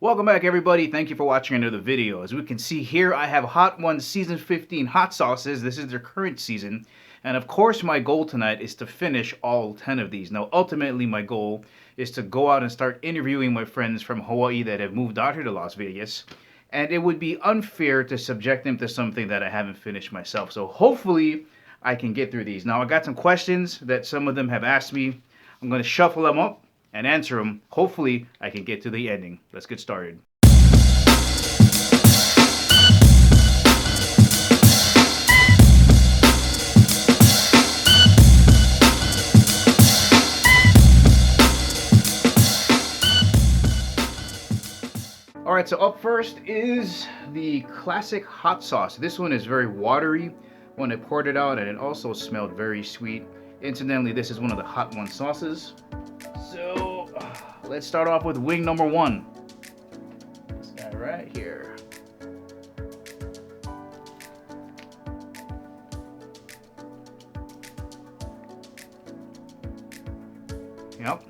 Welcome back, everybody. Thank you for watching another video. As we can see here, I have Hot Ones Season 15 hot sauces. This is their current season. And of course, my goal tonight is to finish all 10 of these. Now, ultimately, my goal is to go out and start interviewing my friends from Hawaii that have moved out here to Las Vegas. And it would be unfair to subject them to something that I haven't finished myself. So hopefully, I can get through these. Now, I got some questions that some of them have asked me. I'm going to shuffle them up and answer them. Hopefully, I can get to the ending. Let's get started. Alright, so up first is the classic hot sauce. This one is very watery when I poured it out, and it also smelled very sweet. Incidentally, this is one of the Hot One sauces. So, let's start off with wing number one. This guy right here. Yep.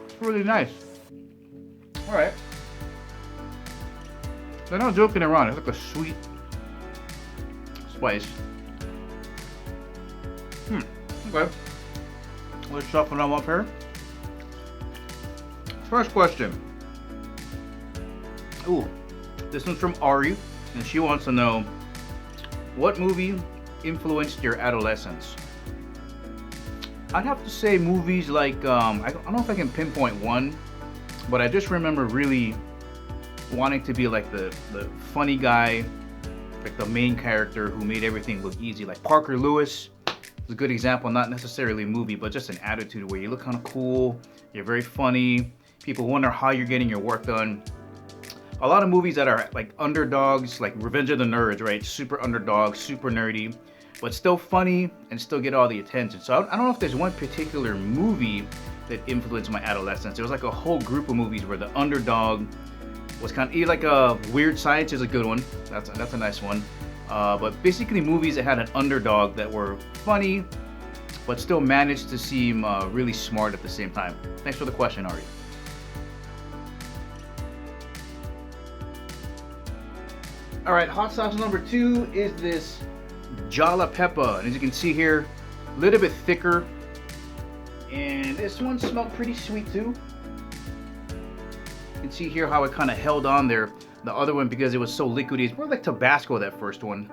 It's really nice. Alright. They're not joking around. It's like a sweet spice. Okay. Let's shuffle them up here. First question. Ooh, this one's from Ari, and she wants to know, what movie influenced your adolescence? I'd have to say movies like, I don't know if I can pinpoint one, but I just remember really wanting to be like the funny guy, like the main character who made everything look easy. Like Parker Lewis is a good example, not necessarily a movie, but just an attitude where you look kind of cool, you're very funny, people wonder how you're getting your work done. A lot of movies that are like underdogs, like Revenge of the Nerds, right? Super underdog, super nerdy, but still funny and still get all the attention. So I don't know if there's one particular movie that influenced my adolescence. There was like a whole group of movies where the underdog was kind of like a Weird Science is a good one. That's a nice one. But basically movies that had an underdog that were funny, but still managed to seem really smart at the same time. Thanks for the question, Ari. All right, hot sauce number two is this Jalapeno, and as you can see here, a little bit thicker. And this one smelled pretty sweet too. You can see here how it kind of held on there. The other one, because it was so liquidy, it's more like Tabasco, that first one.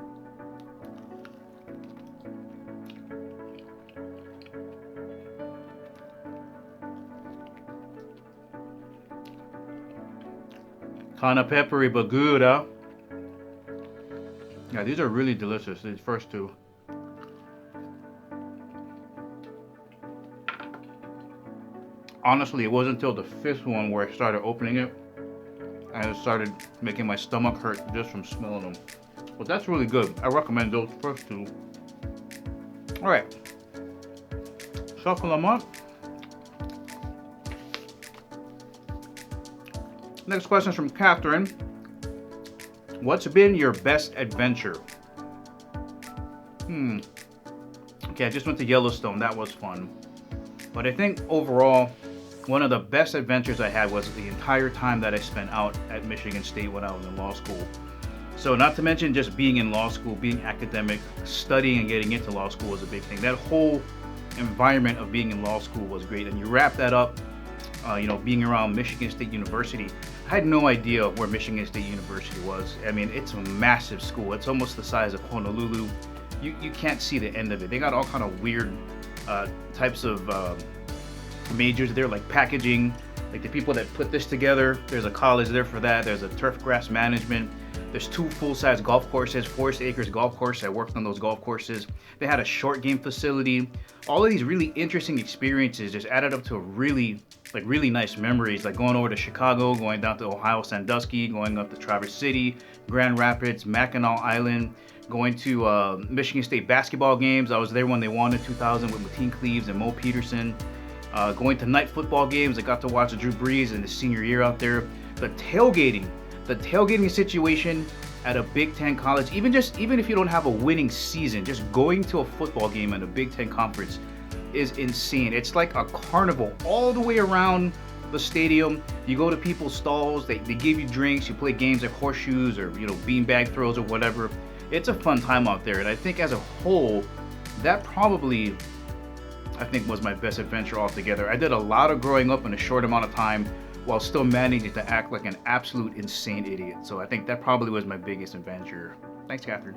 Kind of peppery, but good, huh? Yeah, these are really delicious, these first two. Honestly, it wasn't until the fifth one where I started opening it and it started making my stomach hurt just from smelling them. But that's really good. I recommend those first two. Alright. Shuffle them up. Next question is from Catherine. What's been your best adventure? Okay, I just went to Yellowstone. That was fun. But I think overall, one of the best adventures I had was the entire time that I spent out at Michigan State when I was in law school. So not to mention just being in law school, being academic, studying and getting into law school was a big thing. That whole environment of being in law school was great. And you wrap that up, being around Michigan State University. I had no idea where Michigan State University was. I mean, it's a massive school. It's almost the size of Honolulu. You can't see the end of it. They got all kind of weird types of majors there, like packaging, like the people that put this together. There's a college there for that. There's a turf grass management. There's 2 full-size golf courses, Forest Acres golf course. I worked on those golf courses. They had a short game facility. All of these really interesting experiences just added up to a really nice memories, like going over to Chicago, going down to Ohio Sandusky, going up to Traverse City, Grand Rapids, Mackinac Island, going to Michigan State basketball games. I was there when they won in 2000 with Mateen Cleaves and Mo Peterson. Going to night football games. I got to watch Drew Brees in his senior year out there. The tailgating situation at a Big Ten college, even if you don't have a winning season, just going to a football game in a Big Ten conference is insane. It's like a carnival all the way around the stadium. You go to people's stalls, they give you drinks, you play games like horseshoes or beanbag throws or whatever. It's a fun time out there, and I think as a whole, that probably was my best adventure altogether. I did a lot of growing up in a short amount of time while still managing to act like an absolute insane idiot. So I think that probably was my biggest adventure. Thanks, Catherine.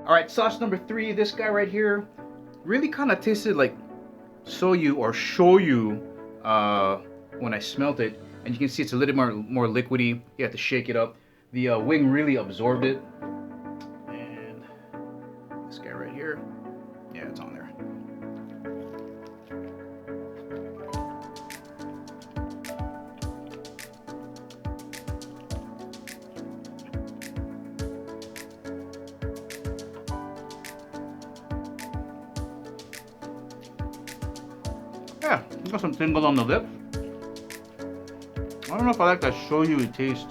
All right, sauce number 3, this guy right here, really kind of tasted like soyu or shoyu when I smelt it. And you can see it's a little more liquidy. You have to shake it up. The wing really absorbed it. And this guy right here, yeah, it's on there. Yeah, got some tingles on the lip. I don't know if I like that shoyu taste.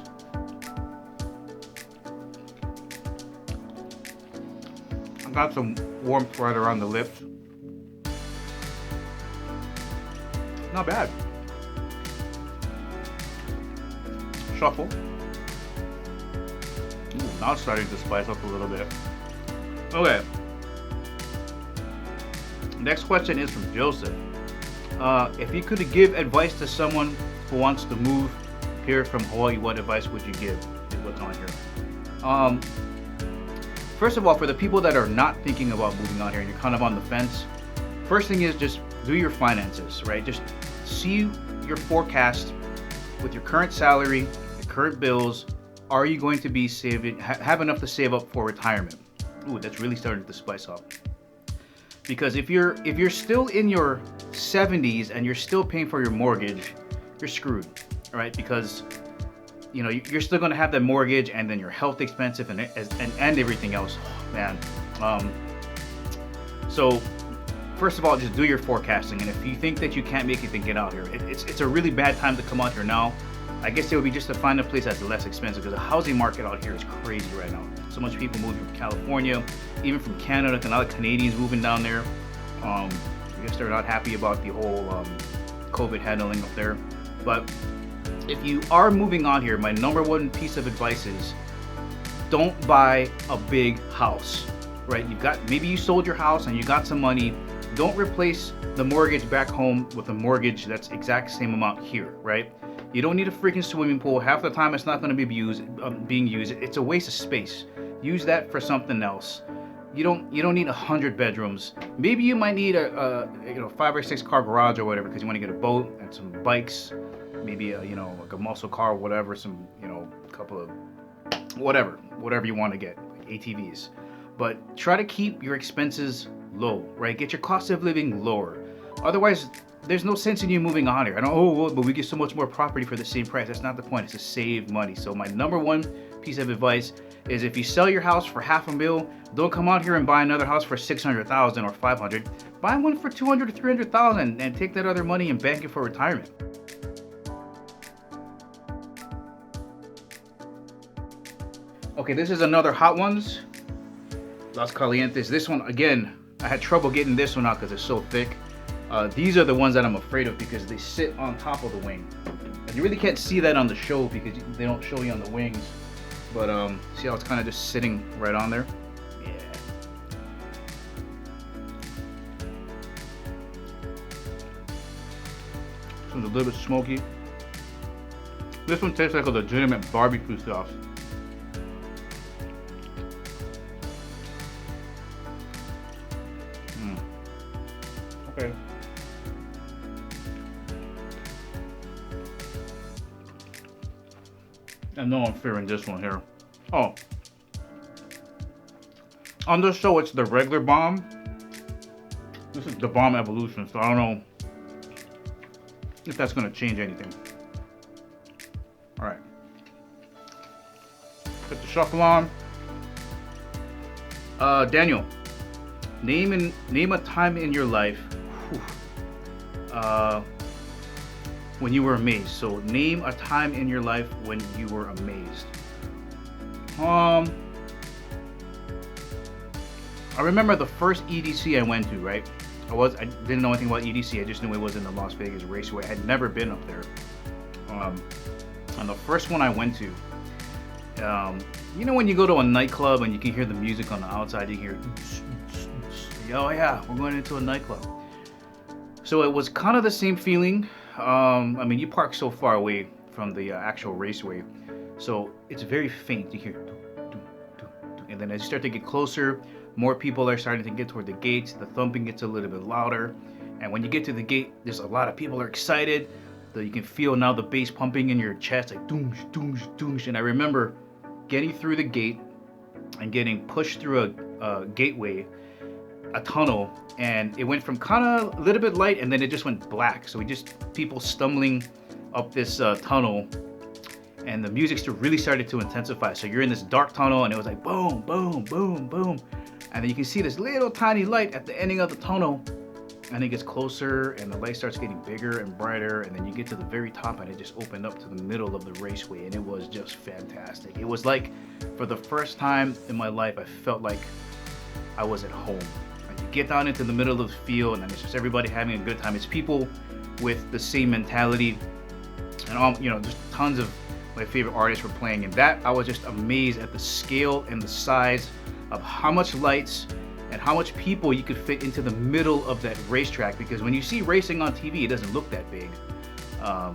I got some warmth right around the lips. Not bad. Shuffle. Ooh, now it's starting to spice up a little bit. Okay. Next question is from Joseph. If you could give advice to someone who wants to move here from Hawaii, what advice would you give? Is what's on here. First of all, for the people that are not thinking about moving out here and you're kind of on the fence, first thing is just do your finances, right? Just see your forecast with your current salary, your current bills. Are you going to be saving, have enough to save up for retirement? Ooh, that's really starting to spice up. Because if you're still in your 70s and you're still paying for your mortgage, you're screwed, right? Because you're still going to have that mortgage and then your health expensive and everything else. Oh, man. So first of all, just do your forecasting, and if you think that you can't make it, then get out here. It's a really bad time to come out here now. I guess it would be just to find a place that's less expensive, because the housing market out here is crazy right now. So much people moving from California, even from Canada, and a lot of Canadians moving down there. I guess they're not happy about the whole COVID handling up there. But if you are moving on here, my number one piece of advice is don't buy a big house, right? Maybe you sold your house and you got some money. Don't replace the mortgage back home with a mortgage that's exact same amount here, right? You don't need a freaking swimming pool. Half the time it's not going to be being used. It's a waste of space. Use that for something else. You don't need 100 bedrooms. Maybe you might need a 5 or 6 car garage or whatever, because you want to get a boat and some bikes, maybe like a muscle car or whatever, some couple of whatever you want to get, like ATVs. But try to keep your expenses low, right? Get your cost of living lower. Otherwise, there's no sense in you moving on here. But we get so much more property for the same price. That's not the point. It's to save money. So my number one piece of advice is, if you sell your house for $500,000, don't come out here and buy another house for $600,000 or $500,000. Buy one for $200,000 to $300,000 and take that other money and bank it for retirement. Okay, this is another hot ones. Las Calientes. This one, again, I had trouble getting this one out because it's so thick. These are the ones that I'm afraid of because they sit on top of the wing. And you really can't see that on the show because they don't show you on the wings. But see how it's kind of just sitting right on there? Yeah. This one's a little bit smoky. This one tastes like a legitimate barbecue sauce. Okay. I know I'm fearing this one here. Oh. On this show, it's the regular bomb. This is the bomb evolution, so I don't know if that's going to change anything. Alright. Put the shuffle on. Daniel. Name a time in your life when you were amazed. So name a time in your life when you were amazed. I remember the first EDC I went to, right? I didn't know anything about EDC. I just knew it was in the Las Vegas Raceway. I had never been up there. And the first one I went to, you know when you go to a nightclub and you can hear the music on the outside, you hear, oh yeah, we're going into a nightclub. So it was kind of the same feeling. I mean, you park so far away from the actual raceway, so it's very faint. You hear, and then as you start to get closer, more people are starting to get toward the gates. The thumping gets a little bit louder, and when you get to the gate, there's a lot of people are excited. You can feel now the bass pumping in your chest, like doom, doom, doom. And I remember getting through the gate and getting pushed through a gateway, a tunnel, and it went from kind of a little bit light, and then it just went black. So we just people stumbling up this tunnel, and the music really started to intensify. So you're in this dark tunnel, and it was like boom, boom, boom, boom, and then you can see this little tiny light at the ending of the tunnel, and it gets closer, and the light starts getting bigger and brighter, and then you get to the very top, and it just opened up to the middle of the raceway, and it was just fantastic. It was like, for the first time in my life, I felt like I was at home. And you get down into the middle of the field, and it's just everybody having a good time. It's people with the same mentality, and all, you know, just tons of my favorite artists were playing, and that I was just amazed at the scale and the size of how much lights and how much people you could fit into the middle of that racetrack, because when you see racing on TV, it doesn't look that big,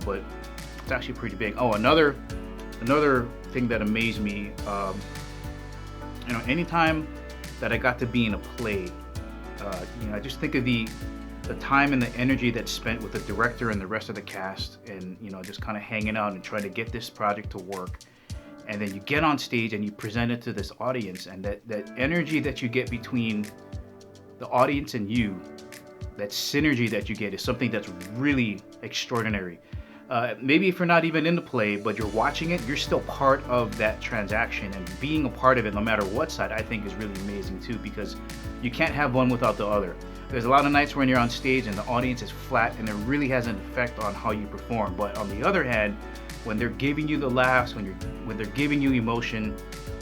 but it's actually pretty big. Oh, another thing that amazed me, you know, anytime that I got to be in a play, you know, I just think of the time and the energy that's spent with the director and the rest of the cast, and you know, just kind of hanging out and trying to get this project to work. And then you get on stage and you present it to this audience, and that energy that you get between the audience and you, that synergy that you get, is something that's really extraordinary. Maybe if you're not even in the play, but you're watching it, you're still part of that transaction, and being a part of it, no matter what side, I think is really amazing too, because you can't have one without the other. There's a lot of nights when you're on stage and the audience is flat, and it really has an effect on how you perform. But on the other hand, when they're giving you the laughs, when they're giving you emotion,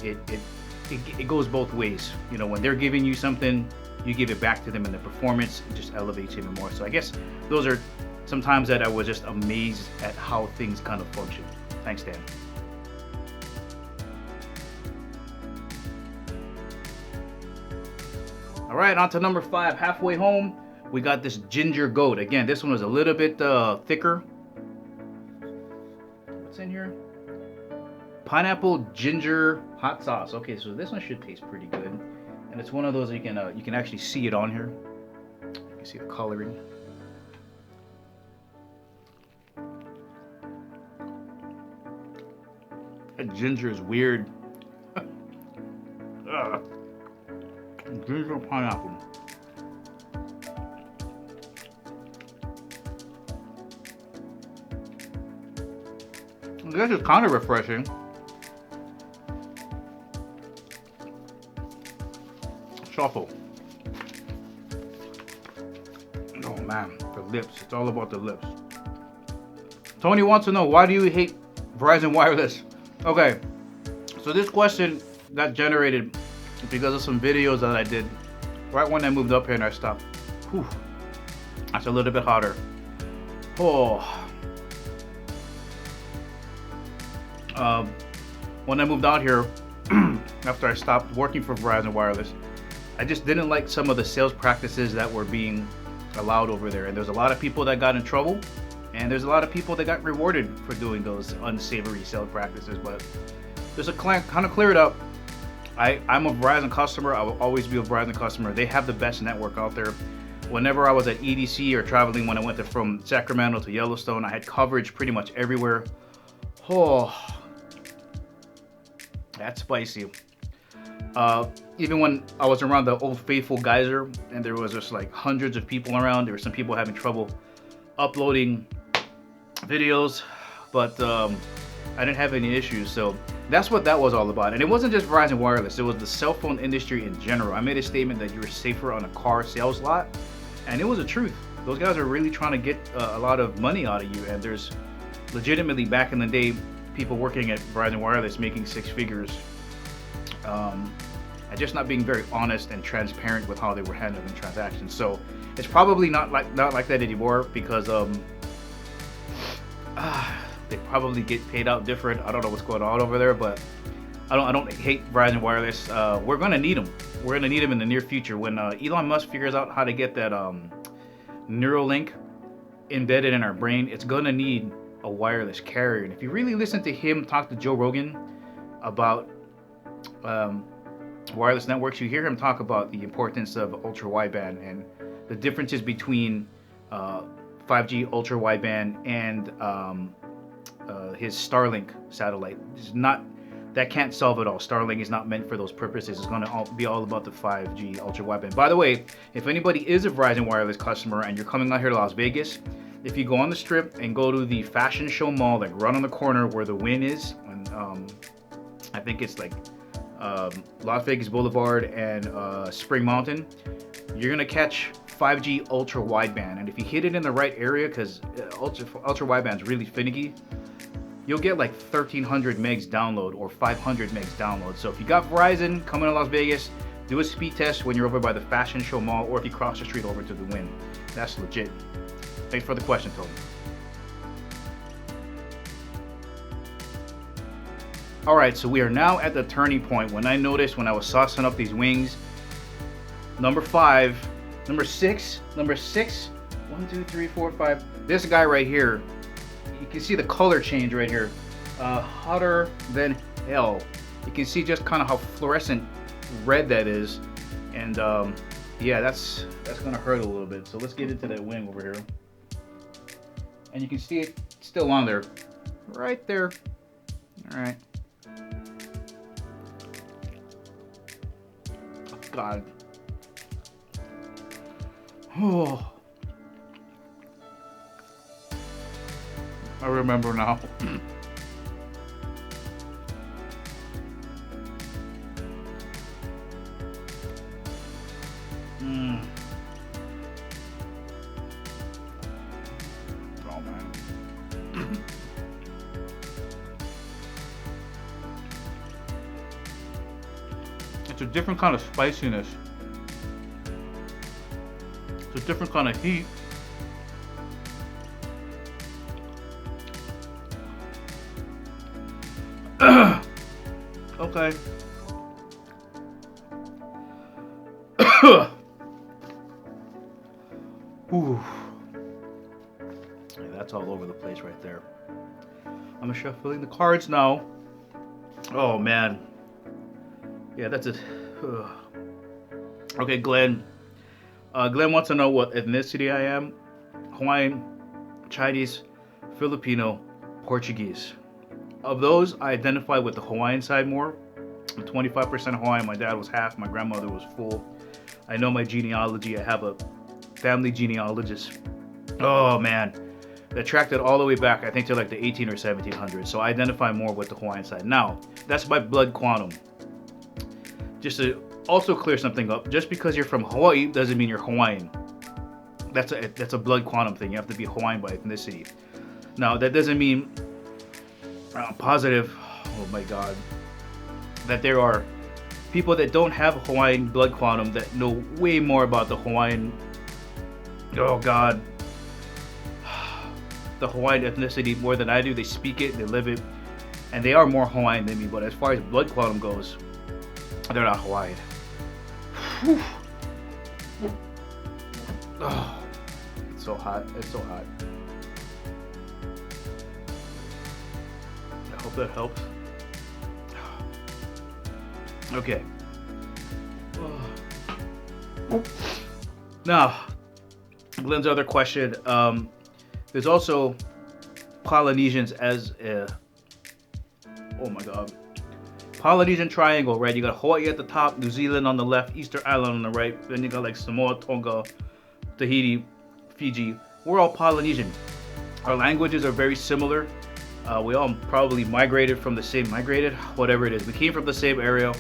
it goes both ways. You know, when they're giving you something, you give it back to them, and the performance just elevates even more. So I guess those are some times that I was just amazed at how things kind of function. Thanks, Dan. All right, on to number 5. Halfway home, we got this ginger goat. Again, this one was a little bit thicker. In here, pineapple ginger hot sauce. Okay, so this one should taste pretty good, and it's one of those you can actually see it on here. You can see the coloring. That ginger is weird. Ginger pineapple. This is kind of refreshing. Shuffle. Oh man, the lips. It's all about the lips. Tony wants to know, why do you hate Verizon Wireless? Okay, so this question got generated because of some videos that I did right when I moved up here and I stopped. Whew. That's a little bit hotter. Oh. When I moved out here, after I stopped working for Verizon Wireless, I just didn't like some of the sales practices that were being allowed over there. And there's a lot of people that got in trouble, and there's a lot of people that got rewarded for doing those unsavory sales practices. But just to kind of clear it up, I'm a Verizon customer. I will always be a Verizon customer. They have the best network out there. Whenever I was at EDC or traveling, when I went from Sacramento to Yellowstone, I had coverage pretty much everywhere. Oh, that's spicy. Even when I was around the Old Faithful geyser and there was just like hundreds of people around, there were some people having trouble uploading videos, but I didn't have any issues. So that's what that was all about. And it wasn't just Verizon Wireless, it was the cell phone industry in general. I made a statement that you were safer on a car sales lot, and it was the truth. those guys are really trying to get a lot of money out of you. And there's legitimately, back in the day, people working at Verizon Wireless making six figures, and just not being very honest and transparent with how they were handling transactions. So it's probably not like that anymore, because they probably get paid out different. I don't know what's going on over there, but I don't hate Verizon Wireless. We're gonna need them. We're gonna need them in the near future when Elon Musk figures out how to get that Neuralink embedded in our brain. It's gonna need a wireless carrier. And if you really listen to him talk to Joe Rogan about wireless networks, you hear him talk about the importance of ultra wideband and the differences between 5G ultra wideband and his Starlink satellite. That can't solve it all. Starlink is not meant for those purposes. It's going to be all about the 5G ultra wideband. By the way, if anybody is a Verizon Wireless customer and you're coming out here to Las Vegas, if you go on the Strip and go to the Fashion Show Mall, like right on the corner where the Wynn is, and I think it's like Las Vegas Boulevard and Spring Mountain, you're gonna catch 5G ultra wideband. And if you hit it in the right area, because ultra wideband is really finicky, you'll get like 1300 megs download or 500 megs download. So if you got Verizon coming to Las Vegas, do a speed test when you're over by the Fashion Show Mall, or if you cross the street over to the Wynn. That's legit. Thanks for the question, Tony. Alright, so we are now at the turning point when I noticed when I was saucing up these wings. Number 6, 1, 2, 3, 4, 5. This guy right here, you can see the color change right here. Hotter than hell. You can see just kind of how fluorescent red that is. And yeah, that's gonna hurt a little bit. So let's get into that wing over here. And you can see it still on there. Right there. Alright. Oh, God. Oh. I remember now. Oh, man. It's a different kind of spiciness. It's a different kind of heat. Okay. Ooh. Yeah, that's all over the place right there. I'm shuffling the cards now. Oh man. Yeah, that's it. Okay, Glenn. Glenn wants to know what ethnicity I am. Hawaiian, Chinese, Filipino, Portuguese. Of those, I identify with the Hawaiian side more. I'm 25% Hawaiian. My dad was half. My grandmother was full. I know my genealogy. I have a family genealogist. Oh man, that tracked it all the way back, I think, to like the 18 or 1700s. So I identify more with the Hawaiian side. Now, that's my blood quantum. Just to also clear something up, just because you're from Hawaii doesn't mean you're Hawaiian. That's a blood quantum thing. You have to be Hawaiian by ethnicity. Now, that doesn't mean positive, oh my God, that there are people that don't have Hawaiian blood quantum that know way more about the Hawaiian, oh God, the Hawaiian ethnicity more than I do. They speak it, they live it, and they are more Hawaiian than me. But as far as blood quantum goes, they're not Hawaiian. Whew. Oh, it's so hot. It's so hot. I hope that helps. Okay. Now, Glenn's other question. There's also Polynesians as a, oh my God, Polynesian triangle, right? You got Hawaii at the top, New Zealand on the left, Easter Island on the right. Then you got like Samoa, Tonga, Tahiti, Fiji. We're all Polynesian. Our languages are very similar. We all probably migrated from the same, whatever it is. We came from the same area.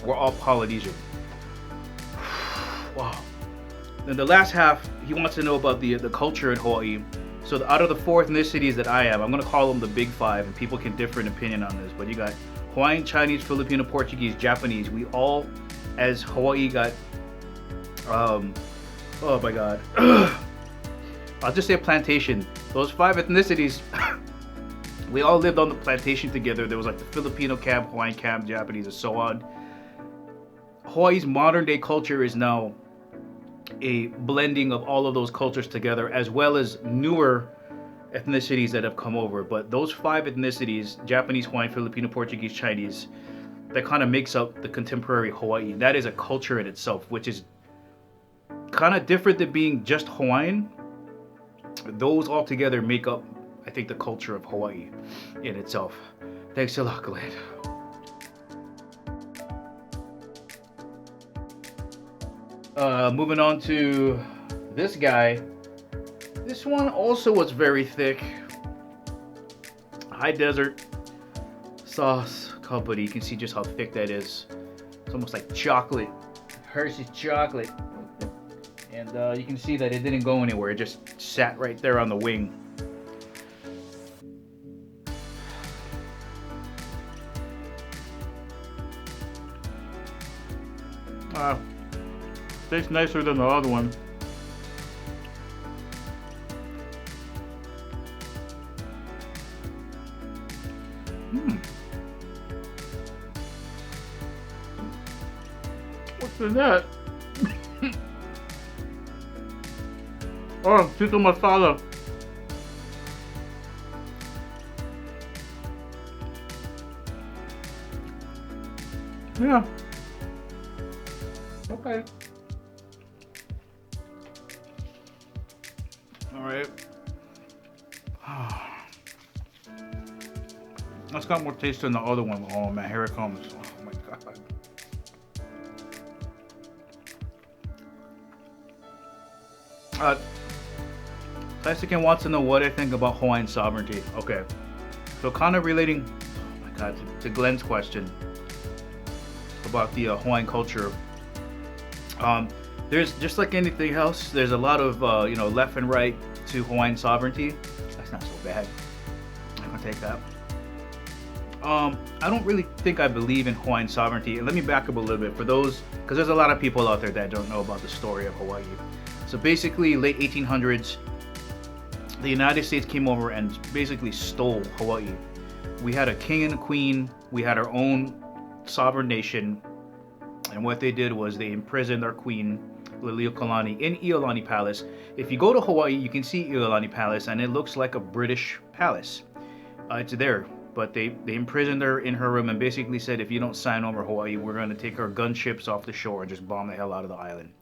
We're all Polynesian. Wow. then the last half, he wants to know about the culture in Hawaii. So out of the 4 ethnicities that I am, I'm gonna call them the big 5, and people can differ in opinion on this. But you got Hawaiian, Chinese, Filipino, Portuguese, Japanese. We all, as Hawaii, got oh my God. I'll just say a plantation. Those 5 ethnicities, we all lived on the plantation together. There was like the Filipino camp, Hawaiian camp, Japanese, and so on. Hawaii's modern day culture is now a blending of all of those cultures together, as well as newer ethnicities that have come over. But those 5 ethnicities, Japanese, Hawaiian, Filipino, Portuguese, Chinese, that kind of makes up the contemporary Hawaii. That is a culture in itself, which is kind of different than being just Hawaiian. Those all together make up, I think, the culture of Hawaii in itself. Thanks a lot, Glenn. Moving on to this guy. This one also was very thick. High Desert Sauce Company. You can see just how thick that is. It's almost like chocolate. Hershey's chocolate. And you can see that it didn't go anywhere. It just sat right there on the wing. Tastes nicer than the other one. What's in that? Oh, chicken masala. Yeah. Okay. All right. That's got more taste than the other one. Oh man, here it comes. Oh my God. Tyson wants to know what I think about Hawaiian sovereignty. Okay. So kind of relating, oh my God, to Glenn's question about the Hawaiian culture. There's just like anything else, there's a lot of left and right to Hawaiian sovereignty. That's not so bad. I'm gonna take that. I don't really think I believe in Hawaiian sovereignty. And let me back up a little bit for those, because there's a lot of people out there that don't know about the story of Hawaii. So basically, late 1800s, the United States came over and basically stole Hawaii. We had a king and a queen. We had our own sovereign nation. And what they did was they imprisoned our queen, Liliuokalani, in Iolani Palace. If you go to Hawaii, you can see Iolani Palace, and it looks like a British palace. It's there, but they imprisoned her in her room and basically said, if you don't sign over Hawaii, we're going to take our gunships off the shore and just bomb the hell out of the island.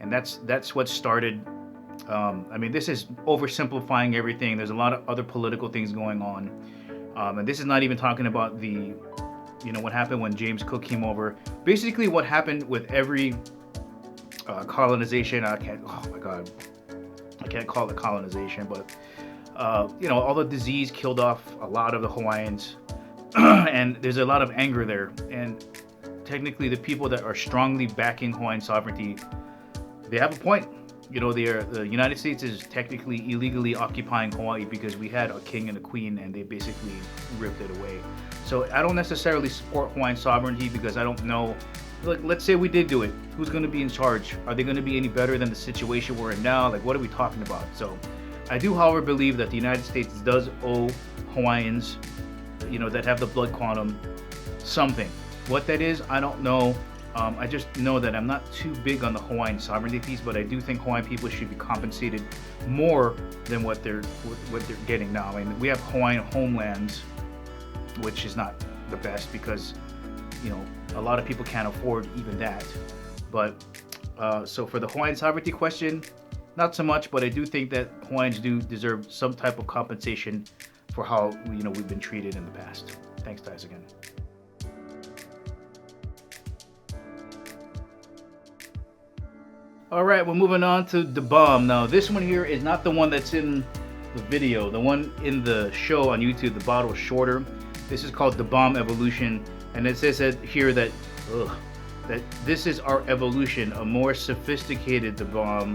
And that's what started. I mean, this is oversimplifying everything. There's a lot of other political things going on, and this is not even talking about the, what happened when James Cook came over. Basically, what happened with every colonization. Oh my God, I can't call it colonization, but all the disease killed off a lot of the Hawaiians, and there's a lot of anger there. And technically, the people that are strongly backing Hawaiian sovereignty, they have a point. The United States is technically illegally occupying Hawaii because we had a king and a queen, and they basically ripped it away. So I don't necessarily support Hawaiian sovereignty because I don't know. Like, let's say we did do it. Who's going to be in charge? Are they going to be any better than the situation we're in now? Like, what are we talking about? So I do, however, believe that the United States does owe Hawaiians, that have the blood quantum, something. What that is, I don't know. I just know that I'm not too big on the Hawaiian sovereignty piece, but I do think Hawaiian people should be compensated more than what they're getting now. I mean, we have Hawaiian homelands, which is not the best because, a lot of people can't afford even that. But so for the Hawaiian sovereignty question, not so much, but I do think that Hawaiians do deserve some type of compensation for how we've been treated in the past. Thanks, guys, again. All right, we're moving on to the bomb. Now, this one here is not the one that's in the video. The one in the show on YouTube, the bottle is shorter. This is called the bomb evolution, and it says here that that this is our evolution, a more sophisticated bomb,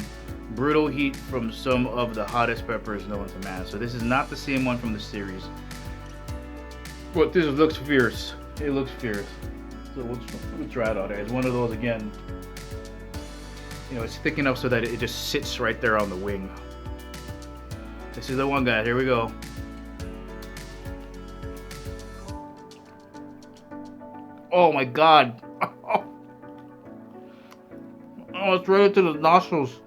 brutal heat from some of the hottest peppers known to man. So this is not the same one from the series, but this looks fierce. It looks fierce. So we'll try it out there. It's one of those again. You know, it's thick enough so that it just sits right there on the wing. This is the one, guys. Here we go. Oh my God. Oh, it's right into the nostrils.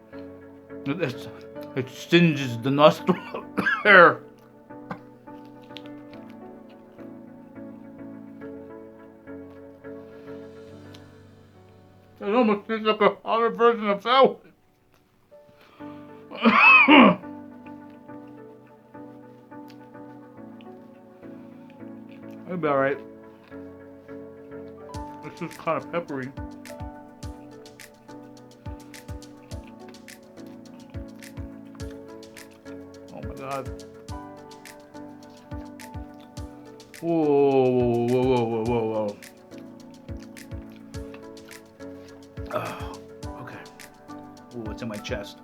It singes the nostril hair. It almost tastes like a hotter version of salad. It'll be alright. It's just kind of peppery. Oh my God. Whoa, whoa, whoa, whoa, whoa, whoa. Okay. Ooh, it's in my chest.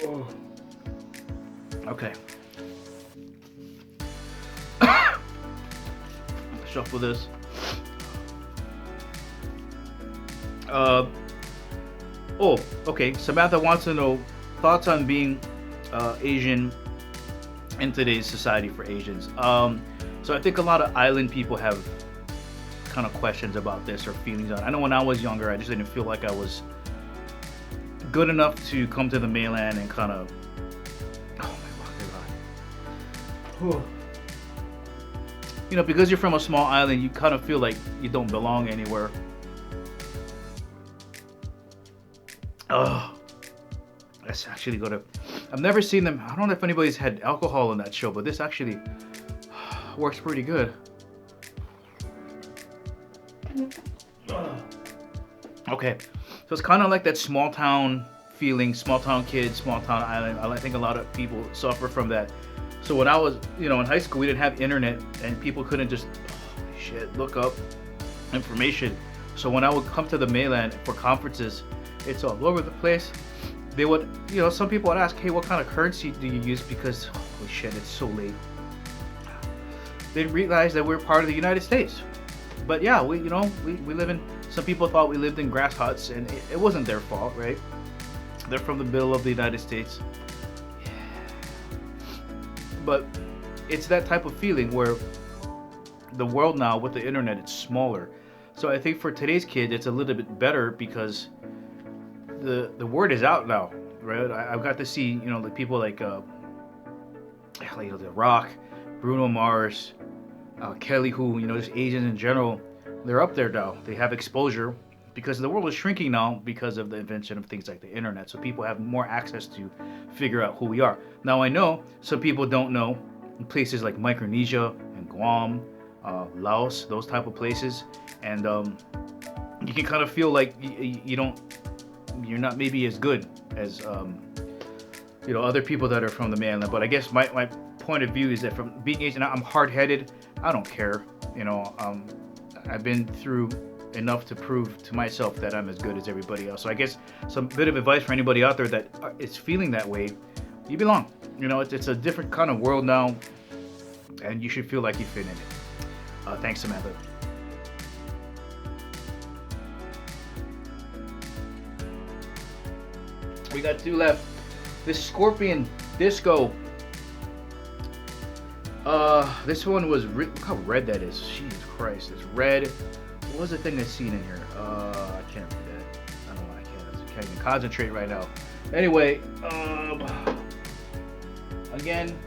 Oh. Okay. Shuffle this. Oh, okay. Samantha wants to know thoughts on being Asian in today's society for Asians. So I think a lot of island people have kind of questions about this or feelings on it. I know when I was younger, I just didn't feel like I was good enough to come to the mainland and kind of. Oh my God. You know, because you're from a small island, you kind of feel like you don't belong anywhere. Oh, let's actually go to. I've never seen them. I don't know if anybody's had alcohol on that show, but this actually works pretty good. Okay, so it's kind of like that small town feeling, small town kids, small town island. I think a lot of people suffer from that. So when I was, you know, in high school, we didn't have internet and people couldn't just, look up information. So when I would come to the mainland for conferences, it's all over the place. They would, you know, some people would ask, hey, what kind of currency do you use? Because, holy shit, it's so late. They realized that we're part of the United States. But yeah, we live in, some people thought we lived in grass huts, and it wasn't their fault, right? They're from the middle of the United States. But it's that type of feeling where the world now with the internet, it's smaller. So I think for today's kid, it's a little bit better because the word is out now, right? I've got to see, you know, the people like The Rock, Bruno Mars, Kelly, who, you know, just Asians in general, they're up there now. They have exposure because the world is shrinking now because of the invention of things like the internet. So people have more access to figure out who we are. Now I know some people don't know places like Micronesia and Guam, Laos, those type of places, and you can kind of feel like you're not maybe as good as you know, other people that are from the mainland. But I guess my point of view is that from being Asian, I'm hard-headed. I don't care. You know, I've been through enough to prove to myself that I'm as good as everybody else. So I guess some bit of advice for anybody out there that is feeling that way: you belong. You know, it's a different kind of world now, and you should feel like you fit in it. Thanks, Samantha. We got two left. This Scorpion Disco. This one was look how red that is. Jesus Christ, it's red. What was the thing I seen in here? I can't read that. I don't know why I can't even concentrate right now. Anyway, again,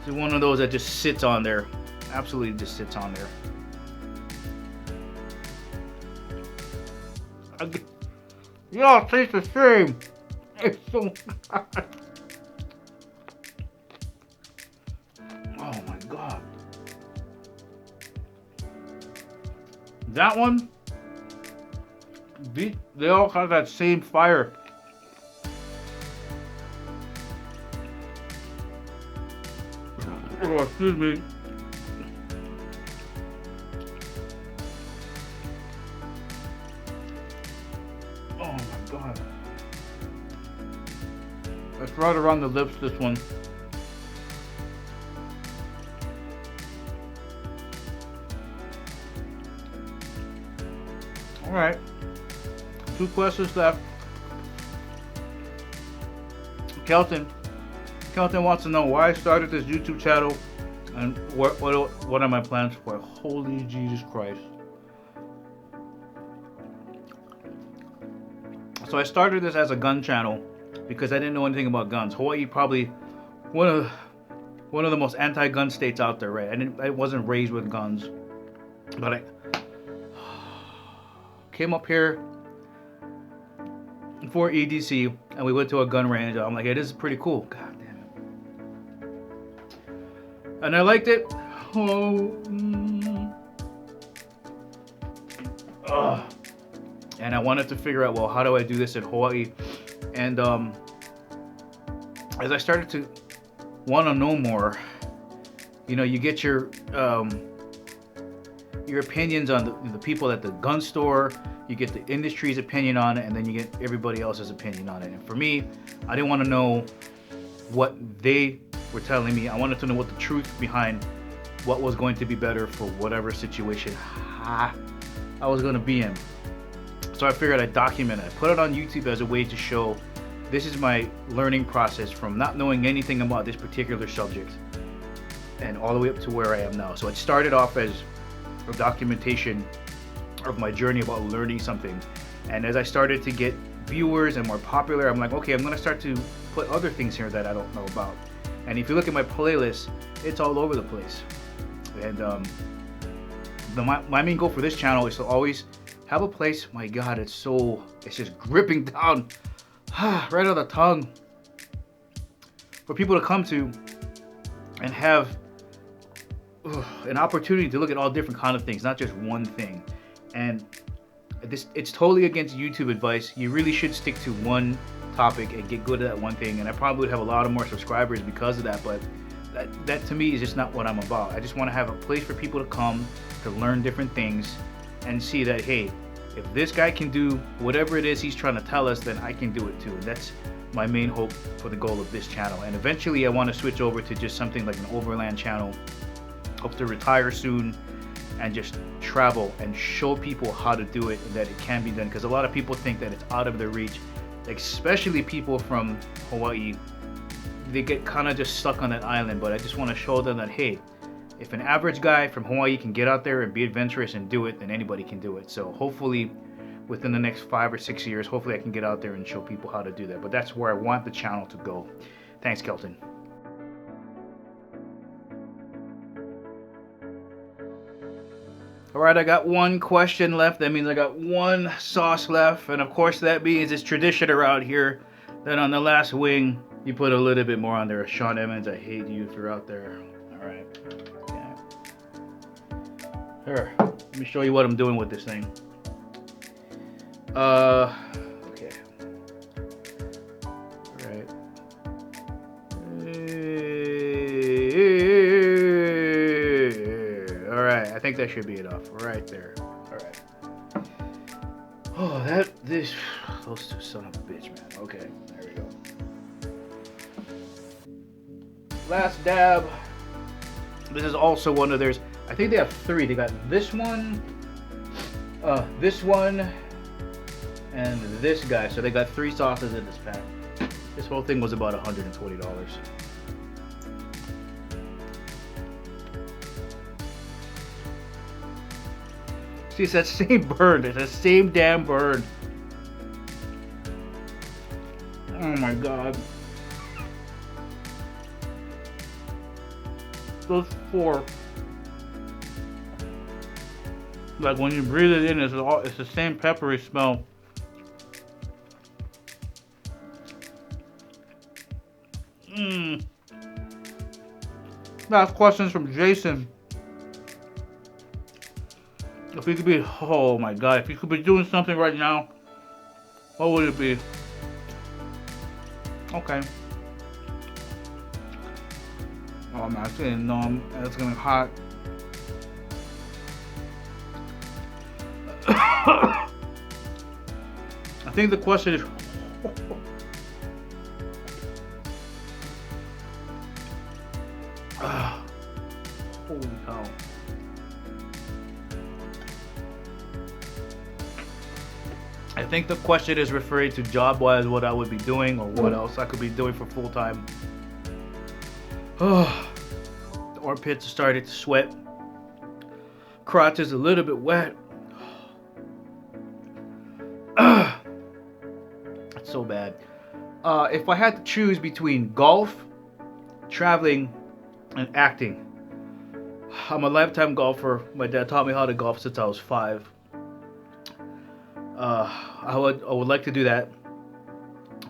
it's one of those that just sits on there. Absolutely just sits on there. Y'all taste the same. It's so oh my God. That one, they all have that same fire. Oh, excuse me. God. It's right around the lips, this one. Alright. 2 questions left. Kelton wants to know why I started this YouTube channel and what are my plans for it. Holy Jesus Christ. So I started this as a gun channel because I didn't know anything about guns. Hawaii probably one of the most anti-gun states out there, right? I wasn't raised with guns, but I came up here for EDC and we went to a gun range. I'm like, hey, this is pretty cool. God damn it. And I liked it. And I wanted to figure out, well, how do I do this in Hawaii? And as I started to want to know more, you know, you get your opinions on the people at the gun store, you get the industry's opinion on it, and then you get everybody else's opinion on it. And for me, I didn't want to know what they were telling me. I wanted to know what the truth behind what was going to be better for whatever situation I was going to be in. So I figured I'd document it. I put it on YouTube as a way to show this is my learning process from not knowing anything about this particular subject and all the way up to where I am now. So it started off as a documentation of my journey about learning something. And as I started to get viewers and more popular, I'm like, okay, I'm gonna start to put other things here that I don't know about. And if you look at my playlist, it's all over the place. And my main goal for this channel is to always have a place, my God, it's just gripping down right on the tongue, for people to come to and have an opportunity to look at all different kind of things, not just one thing. And it's totally against YouTube advice. You really should stick to one topic and get good at that one thing. And I probably would have a lot of more subscribers because of that, but that to me is just not what I'm about. I just want to have a place for people to come to learn different things and see that, hey, if this guy can do whatever it is he's trying to tell us, then I can do it too. And that's my main hope for the goal of this channel. And eventually I want to switch over to just something like an overland channel. Hope to retire soon and just travel and show people how to do it and that it can be done, because a lot of people think that it's out of their reach, especially people from Hawaii. They get kind of just stuck on that island, but I just want to show them that, hey, if an average guy from Hawaii can get out there and be adventurous and do it, then anybody can do it. So hopefully within the next 5 or 6 years, hopefully I can get out there and show people how to do that. But that's where I want the channel to go. Thanks, Kelton. All right, I got one question left. That means I got one sauce left. And of course that means it's tradition around here that on the last wing, you put a little bit more on there. Sean Emmons, I hate you if you're out there. All right. Yeah. Here, let me show you what I'm doing with this thing. Okay. All right. All right, I think that should be enough right there. All right. Oh, those two son of a bitch, man. Okay, there we go. Last dab. This is also one of theirs. I think they have 3. They got this one, and this guy. So they got 3 sauces in this pack. This whole thing was about $120. See, it's that same burn. It's the same damn burn. Oh my God. Those 4. Like when you breathe it in, it's the same peppery smell. Last questions from Jason. If you could be, oh my God, if you could be doing something right now, what would it be? Okay. Oh man, it's getting numb and it's getting hot. I think the question is, holy cow. I think the question is referring to job-wise, what I would be doing or what else I could be doing for full-time. The armpits are starting to sweat. Crotch is a little bit wet. It's so bad. If I had to choose between golf, traveling, and acting, I'm a lifetime golfer. My dad taught me how to golf since I was 5. I would like to do that.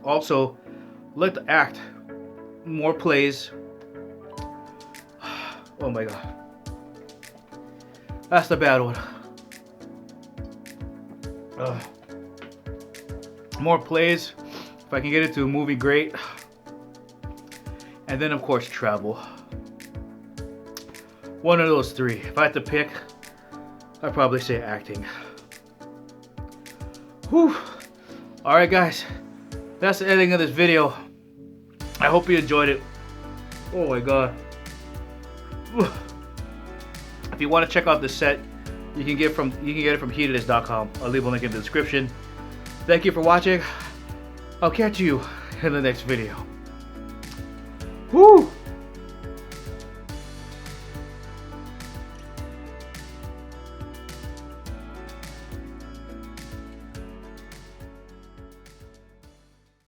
Also, like to act. More plays. Oh my god. That's the bad one. More plays. If I can get into a movie, great. And then of course travel. One of those 3. If I had to pick, I'd probably say acting. Whew. Alright guys, that's the ending of this video. I hope you enjoyed it. Oh my god. If you want to check out the set, you can get it from heatedest.com. I'll leave a link in the description. Thank you for watching. I'll catch you in the next video. Woo!